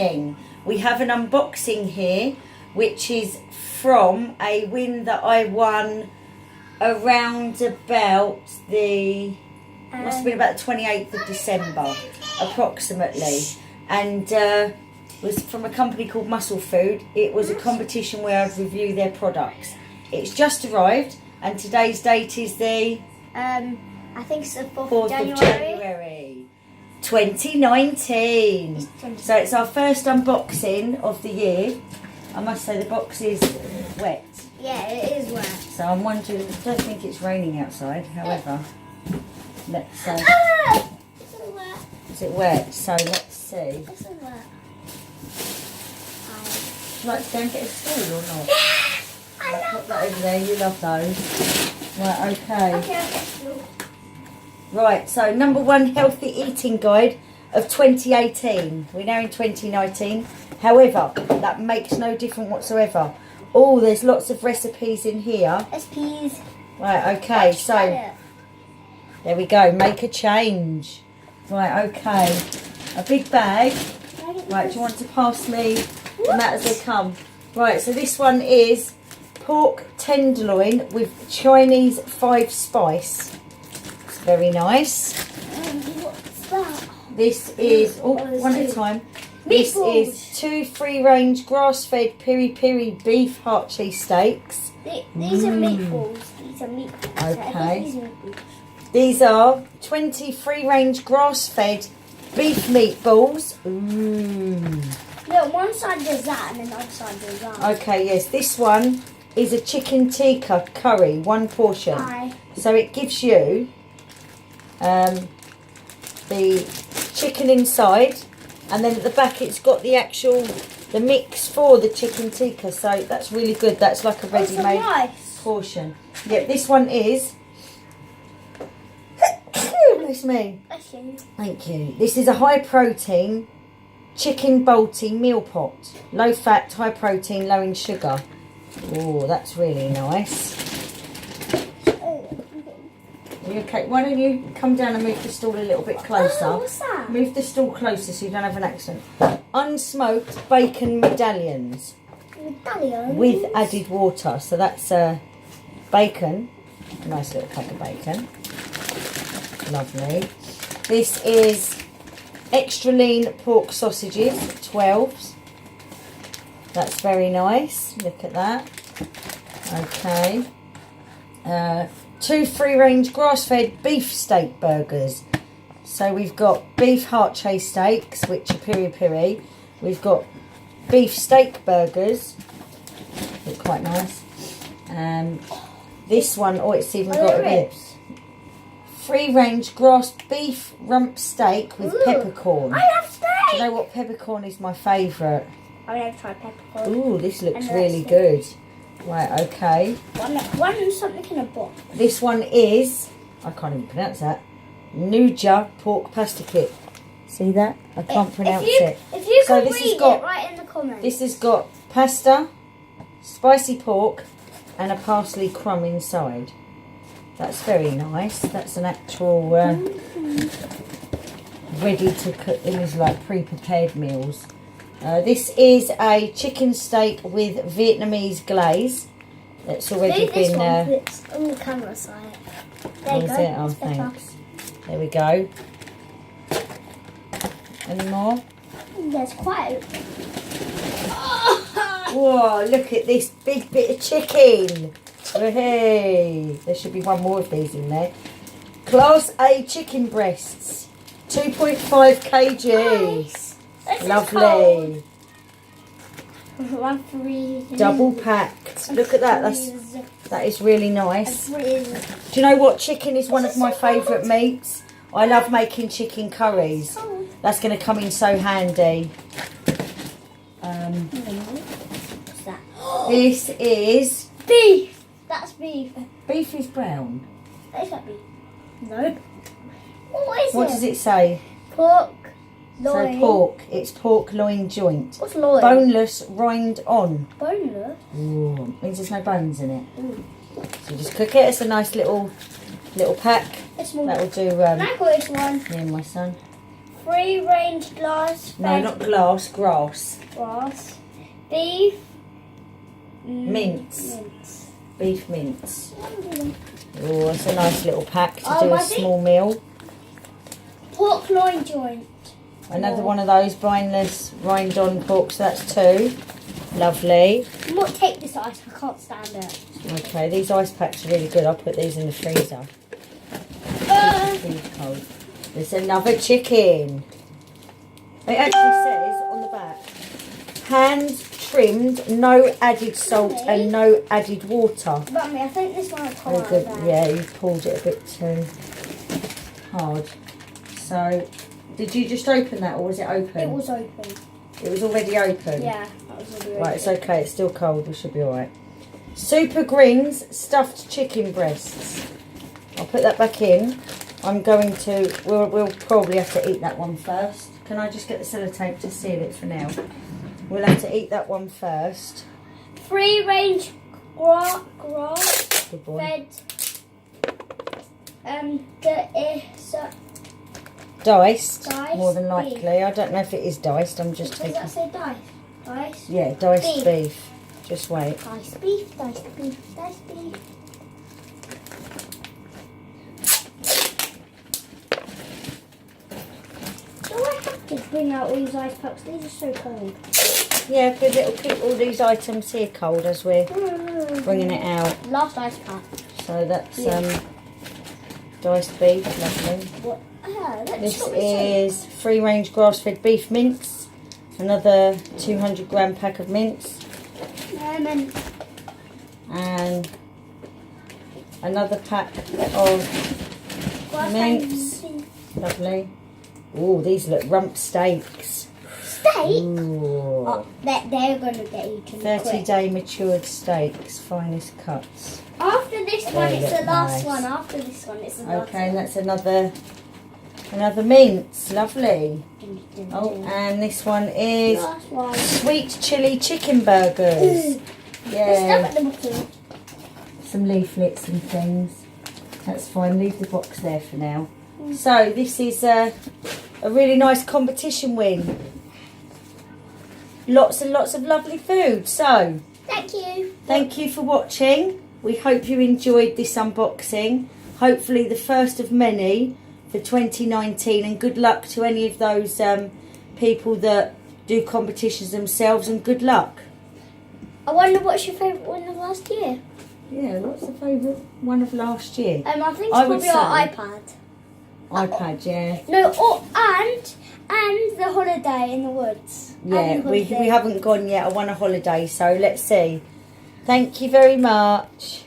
We have an unboxing here, which is from a win that I won around about the must have been about the 28th of December approximately, and was from a company called Muscle Food. It was a competition where I'd review their products. It's just arrived, and today's date is the I think it's the 4th of January 2019. So it's our first unboxing of the year. I must say the box is wet. Yeah, it is wet. So I'm wondering, I don't think it's raining outside, however. Let's see. It's all wet. Is it wet? So let's see. It's all wet. Would you like to go and get a stool or not? I Right, love put that over there, you love those. Right, okay. Okay, I'll get stool. Right, so number one healthy eating guide of 2018. We're now in 2019. However, that makes no difference whatsoever. Oh, there's lots of recipes in here. There's peas. Right, okay, so there we go. Make a change. Right, okay. A big bag. Right, do you want to pass me the mat as they come? Right, so this one is pork tenderloin with Chinese 5 spice. It's very nice. What's that? This is, one at a time. This is 2 free-range grass-fed peri-peri beef heart cheese steaks. These are meatballs. These are meatballs. Okay. These are meatballs. These are 20 free-range grass-fed beef meatballs. Ooh. Look, one side does that and then the other side does that. Okay, yes, this one is a chicken tikka curry, 1 portion. Aye. So it gives you the chicken inside, and then at the back it's got the mix for the chicken tikka. So that's really good. That's like a ready-made portion. Yeah, this one is. Bless me. Thank you. This is a high protein chicken balti meal pot. Low fat, high protein, low in sugar. Oh, that's really nice. Are you okay? Why don't you come down and move the stool a little bit closer? Oh, what's that? Move the stool closer so you don't have an accident. Unsmoked bacon medallions Medallions? with added water. So that's bacon. A nice little pack of bacon. Lovely. This is extra lean pork sausages, 12s. That's very nice. Look at that. Okay. 2 free-range grass-fed beef steak burgers. So we've got beef heart cheese steaks, which are peri-peri. We've got beef steak burgers. Look quite nice. This one, it's even got a bit. Free-range grass beef rump steak with peppercorn. I love steak! Do you know what peppercorn is my favourite? I've never tried peppercorn. Ooh, this looks really good. Right, okay. One something in a box. This one is, I can't even pronounce that, Nuja pork pasta kit. See that? I can't pronounce it. If you So can this has read got- it, write in the comments. This has got pasta, spicy pork, and a parsley crumb inside. That's very nice. That's an actual ready to cook. It is like pre-prepared meals. This is a chicken steak with Vietnamese glaze. That's already this been. one flips on the camera side. There you Is go. it? Oh, It's better. thanks. There we go. Any more? There's quite a... Whoa, look at this big bit of chicken. Hey, there should be one more of these in there. Class A chicken breasts. 2.5 kg. Nice. This is Lovely. cold. One freeze. Double packed. Look at that. That is really nice. Freeze. Do you know what? Chicken is one of This is my so cold. favourite meats. I love making chicken curries. Cold. That's going to come in so handy. What's that? This is Beef. That's beef. beef is brown. That's not beef. No. What is What it? does it say? Pork. Loin. So pork. It's pork loin joint. What's loin? Boneless, rind on. Boneless. Ooh, means there's no bones in it. Ooh. So you just cook it. It's a nice little pack. It's small. That will do Can I got this one? me and my son. Free range glass. No, not glass, grass. Grass. Beef. Mince. Mince. Beef mince. Oh, that's a nice little pack to Oh, do a I think- small meal. Pork loin joint. Another one of those boneless rind-on pork, so that's 2. Lovely. I'm not take this ice. I can't stand it. Okay, these ice packs are really good. I'll put these in the freezer. Food cold. There's another chicken. It actually says on the back, hand trimmed, no added salt and no added water. Mummy, I think this one's Very hard. good. Yeah, you pulled it a bit too hard. So, did you just open that or was it open? It was open. It was already open? Yeah, that was already Right, it's open. okay. It's still cold. We should be alright. Super Greens stuffed chicken breasts. I'll put that back in. I'm going to... We'll probably have to eat that one first. Can I just get the sellotape to seal it for now? We'll have to eat that one first. Free range grass Good boy. fed. Diced, Diced more than beef. likely. I don't know if it is diced. I'm just Does taking... that say dice? Dice? Yeah, diced Beef. beef. Just wait. Dice beef, dice beef, dice beef. Do I have to bring out all these ice packs? These are so cold. Yeah, because it'll keep all these items here cold as we're bringing it out. Last ice pack. So that's Yeah. diced beef, lovely. What? That's This not what it says. is free range grass fed beef mince. Another 200 gram pack of mince. And And another pack of grass mince. and Lovely. Oh, these look rump steaks. steak. Ooh. Oh, they're gonna get eaten 30-day matured steaks, finest cuts. After this They one, it's look the last nice. one. After this one, it's the last Okay, and one. that's another mince. Lovely. Oh, Oh, and this one is last one. sweet chili chicken burgers. There's stuff Yeah, at the bottom. some leaflets and things. That's fine. Leave the box there for now. So this is a really nice competition win. Lots and lots of lovely food. So Thank you. thank you for watching. We hope you enjoyed this unboxing. Hopefully the first of many for 2019, and good luck to any of those people that do competitions themselves, and good luck. I wonder what's your favourite one of last year? Yeah, what's the favourite one of last year? I think it's I would probably our say- iPad. iPad, yeah. No, and the holiday in the woods. Yeah, And the we holiday. haven't gone yet. I want a holiday, so let's see. Thank you very much.